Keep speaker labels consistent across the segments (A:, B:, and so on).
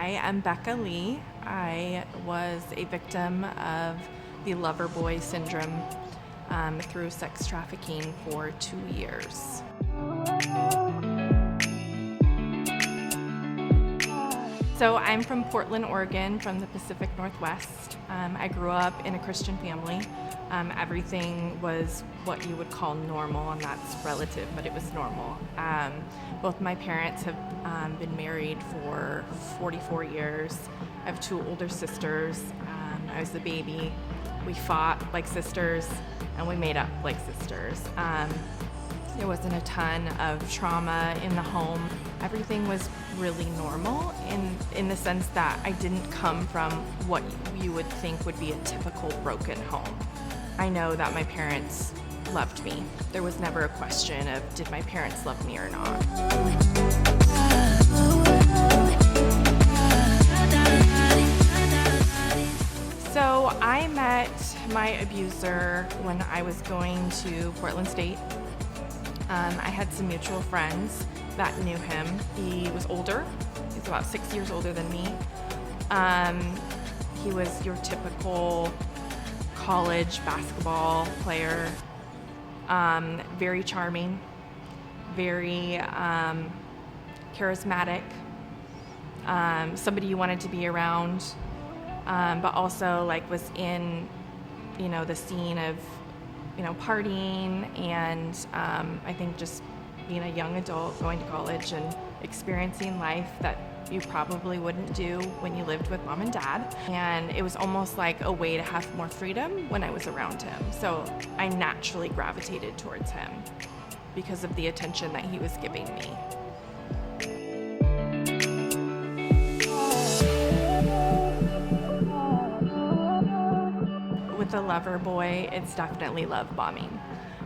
A: I am Bekah Lee. I was a victim of the lover boy syndrome through sex trafficking for 2 years. So I'm from Portland, Oregon, from the Pacific Northwest. I grew up in a Christian family. Everything was what you would call normal, and that's relative, but it was normal. Both my parents have been married for 44 years. I have 2 older sisters. I was the baby. We fought like sisters, and we made up like sisters. There wasn't a ton of trauma in the home. Everything was really normal in the sense that I didn't come from what you would think would be a typical broken home. I know that my parents loved me. There was never a question of did my parents love me or not. So I met my abuser when I was going to Portland State. I had some mutual friends that knew him. He was older. He's about 6 years older than me. He was your typical college basketball player. Very charming, very charismatic, somebody you wanted to be around, but also was in, the scene of, partying and I think just being a young adult, going to college and experiencing life that you probably wouldn't do when you lived with mom and dad. And it was almost like a way to have more freedom when I was around him. So I naturally gravitated towards him because of the attention that he was giving me. With the lover boy, it's definitely love bombing.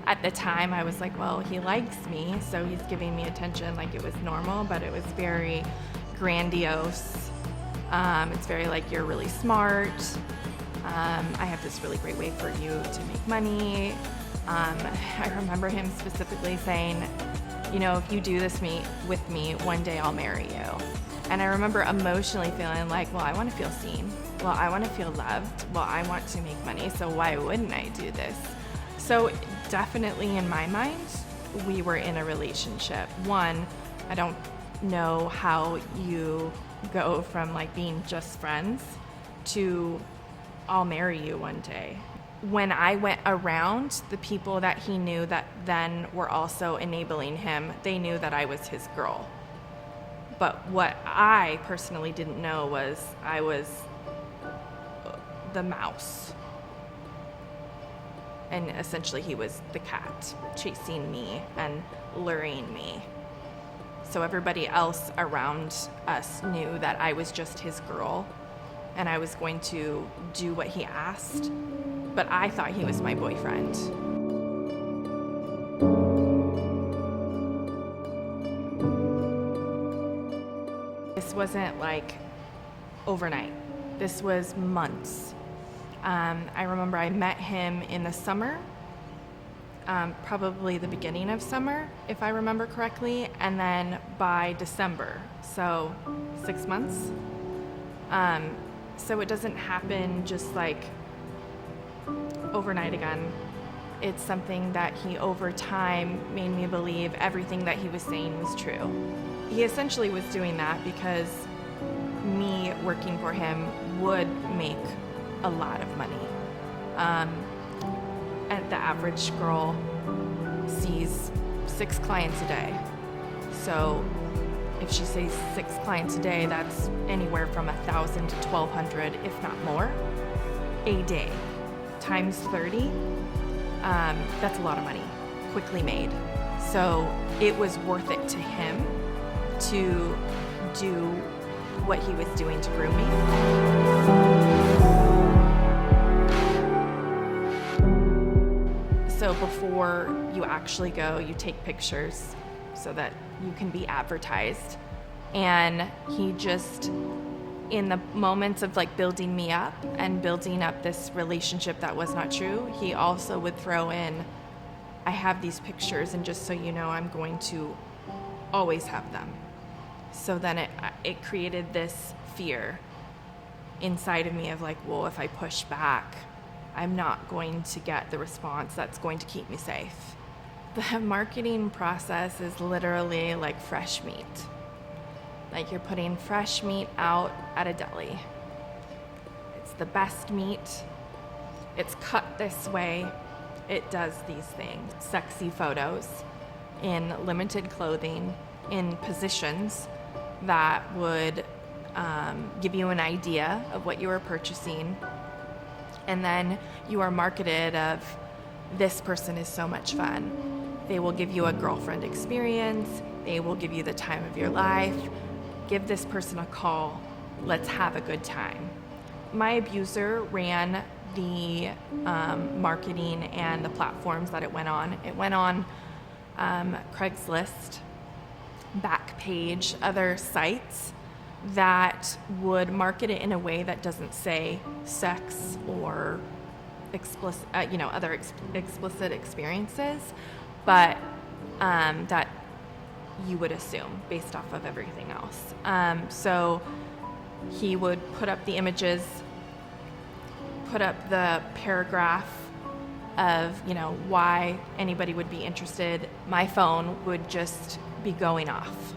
A: At the time, I was like, well, he likes me, so he's giving me attention like it was normal, but it was very grandiose. It's very you're really smart. I have this really great way for you to make money. I remember him specifically saying, if you do this with me, one day I'll marry you. And I remember emotionally feeling well, I want to feel seen. Well, I want to feel loved. Well, I want to make money, so why wouldn't I do this? So definitely in my mind, we were in a relationship. One, I don't know how you go from being just friends to I'll marry you one day. When I went around, the people that he knew that then were also enabling him, they knew that I was his girl. But what I personally didn't know was I was the mouse. And essentially he was the cat chasing me and luring me. So everybody else around us knew that I was just his girl and I was going to do what he asked, but I thought he was my boyfriend. This wasn't overnight. This was months. I remember I met him in the summer, probably the beginning of summer, if I remember correctly, and then by December, so 6 months. So it doesn't happen just overnight again. It's something that he over time made me believe everything that he was saying was true. He essentially was doing that because me working for him would make a lot of money. And the average girl sees 6 clients a day. So if she sees 6 clients a day, that's anywhere from 1,000 to 1,200, if not more, a day. Times 30, that's a lot of money, quickly made. So it was worth it to him to do what he was doing to groom me. So before you actually go, you take pictures so that you can be advertised. And he just, in the moments of building me up and building up this relationship that was not true, he also would throw in, I have these pictures, and just so you know, I'm going to always have them. So then it created this fear inside of me of like, well, if I push back, I'm not going to get the response that's going to keep me safe. The marketing process is literally like fresh meat. Like you're putting fresh meat out at a deli. It's the best meat. It's cut this way. It does these things. Sexy photos in limited clothing, in positions that would give you an idea of what you were purchasing. And then you are marketed of, this person is so much fun. They will give you a girlfriend experience. They will give you the time of your life. Give this person a call. Let's have a good time. My abuser ran the marketing and the platforms that it went on. It went on Craigslist, Backpage, other sites that would market it in a way that doesn't say sex or explicit, other explicit experiences, but that you would assume based off of everything else. So he would put up the images, put up the paragraph of, why anybody would be interested. My phone would just be going off.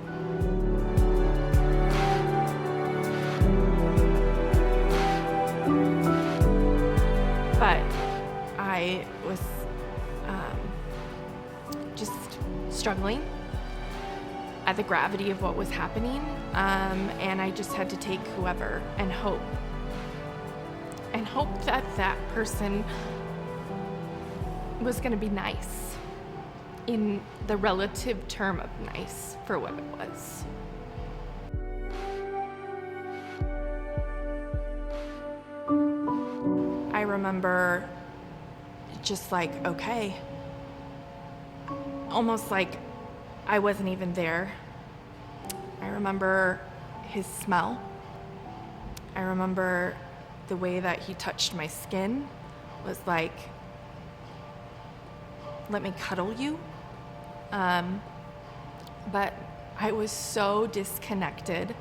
A: But I was just struggling at the gravity of what was happening, and I just had to take whoever and hope that that person was going to be nice, in the relative term of nice for what it was. I remember just like, okay, almost like I wasn't even there. I remember his smell. I remember the way that he touched my skin was like, let me cuddle you. But I was so disconnected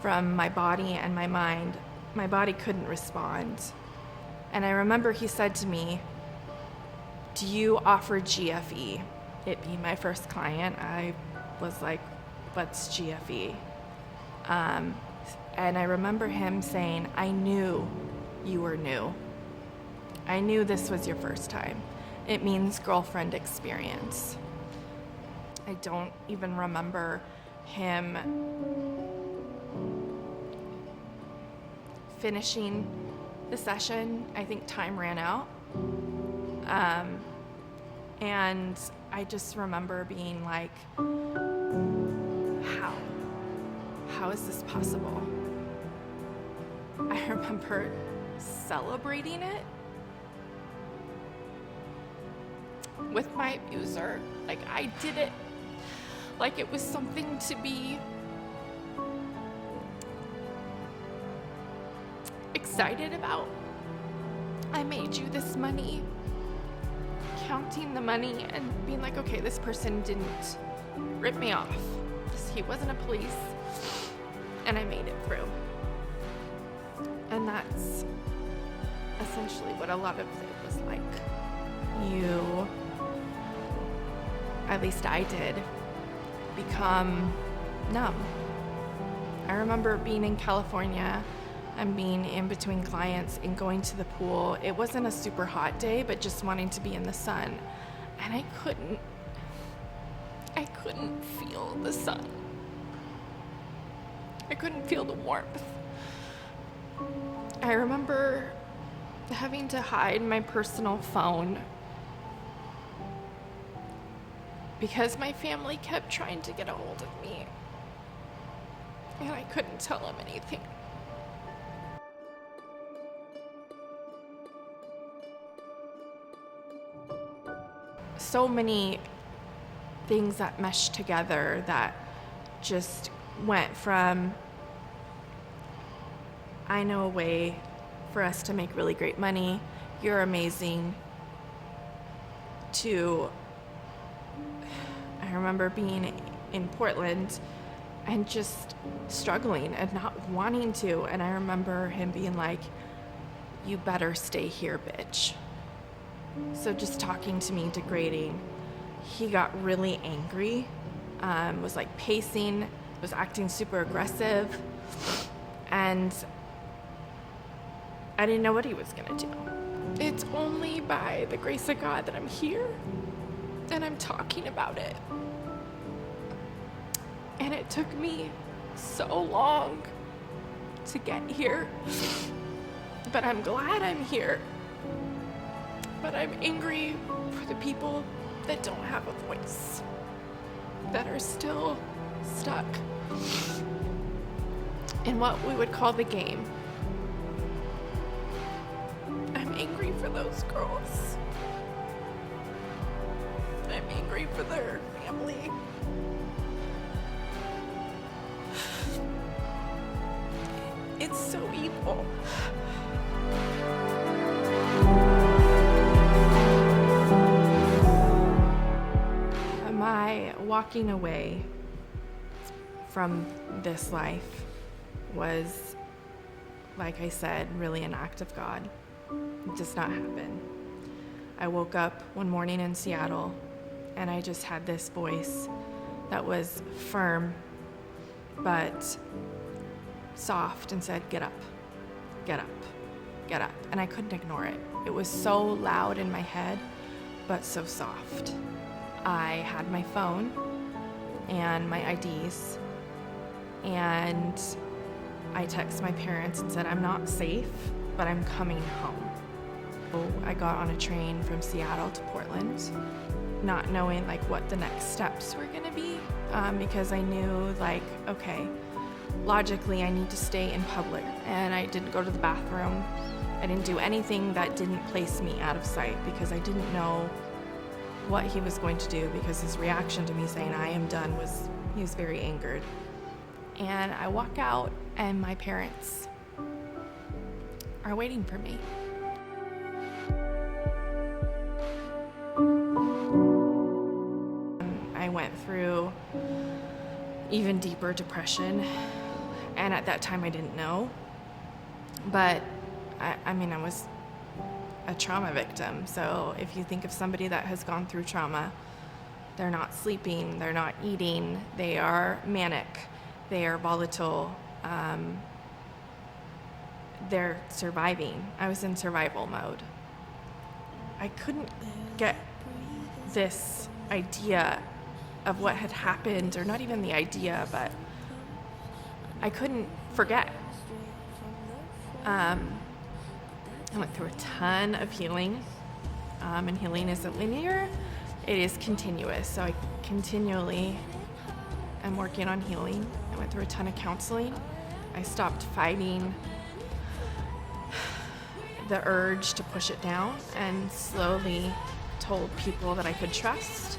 A: from my body and my mind. My body couldn't respond. And I remember he said to me, do you offer GFE? It being my first client, I was like, what's GFE? And I remember him saying, I knew you were new. I knew this was your first time. It means girlfriend experience. I don't even remember him finishing the session. I think time ran out. And I just remember being like, how is this possible? I remember celebrating it with my abuser. Like I did it like it was something to be excited about. I made you this money, counting the money and being like, okay, this person didn't rip me off. He wasn't a police, and I made it through. And that's essentially what a lot of it was like. You, at least I did, become numb. I remember being in California and being in between clients and going to the pool. It wasn't a super hot day, but just wanting to be in the sun. And I couldn't feel the sun. I couldn't feel the warmth. I remember having to hide my personal phone because my family kept trying to get a hold of me, and I couldn't tell them anything. So many things that meshed together that just went from, I know a way for us to make really great money, you're amazing, to, I remember being in Portland and just struggling and not wanting to. And I remember him being like, "You better stay here, bitch." So just talking to me, degrading. He got really angry, was like pacing, was acting super aggressive, and I didn't know what he was gonna do. It's only by the grace of God that I'm here and I'm talking about it. And it took me so long to get here, but I'm glad I'm here. But I'm angry for the people that don't have a voice, that are still stuck in what we would call the game. I'm angry for those girls. I'm angry for their family. It's so evil. My walking away from this life was, like I said, really an act of God. It does not happen. I woke up one morning in Seattle and I just had this voice that was firm but soft and said, "Get up, get up, get up." And I couldn't ignore it. It was so loud in my head, but so soft. I had my phone and my IDs, and I texted my parents and said, "I'm not safe, but I'm coming home." So I got on a train from Seattle to Portland, not knowing like what the next steps were gonna be, because I knew like, okay, logically I need to stay in public, and I didn't go to the bathroom. I didn't do anything that didn't place me out of sight, because I didn't know what he was going to do, because his reaction to me saying "I am done" was, he was very angered. And I walk out and my parents are waiting for me. I went through even deeper depression, and at that time I didn't know, but I mean, I was a trauma victim. So if you think of somebody that has gone through trauma, they're not sleeping, they're not eating, they are manic, they are volatile, they're surviving. I was in survival mode. I couldn't get this idea of what had happened, or not even the idea, but I couldn't forget. I went through a ton of healing, and healing isn't linear, it is continuous. So I continually am working on healing. I went through a ton of counseling. I stopped fighting the urge to push it down and slowly told people that I could trust.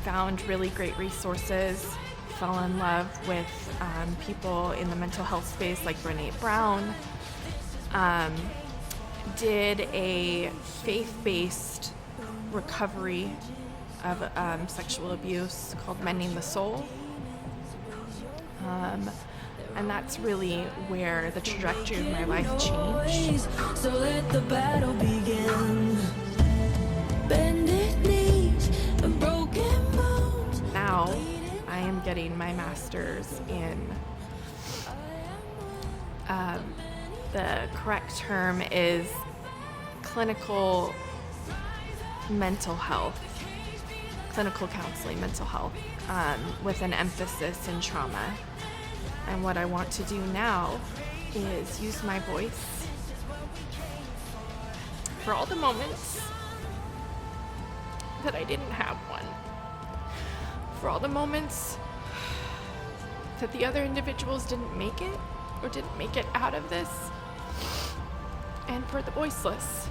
A: Found really great resources, fell in love with people in the mental health space like Brené Brown. Did a faith-based recovery of sexual abuse called Mending the Soul. And that's really where the trajectory of my life changed. So let the battle begin. Bended knees and broken bones. Now I am getting my master's in the correct term is clinical mental health, clinical counseling, mental health, with an emphasis in trauma. And what I want to do now is use my voice for all the moments that I didn't have one, for all the moments that the other individuals didn't make it or didn't make it out of this, and for the voiceless.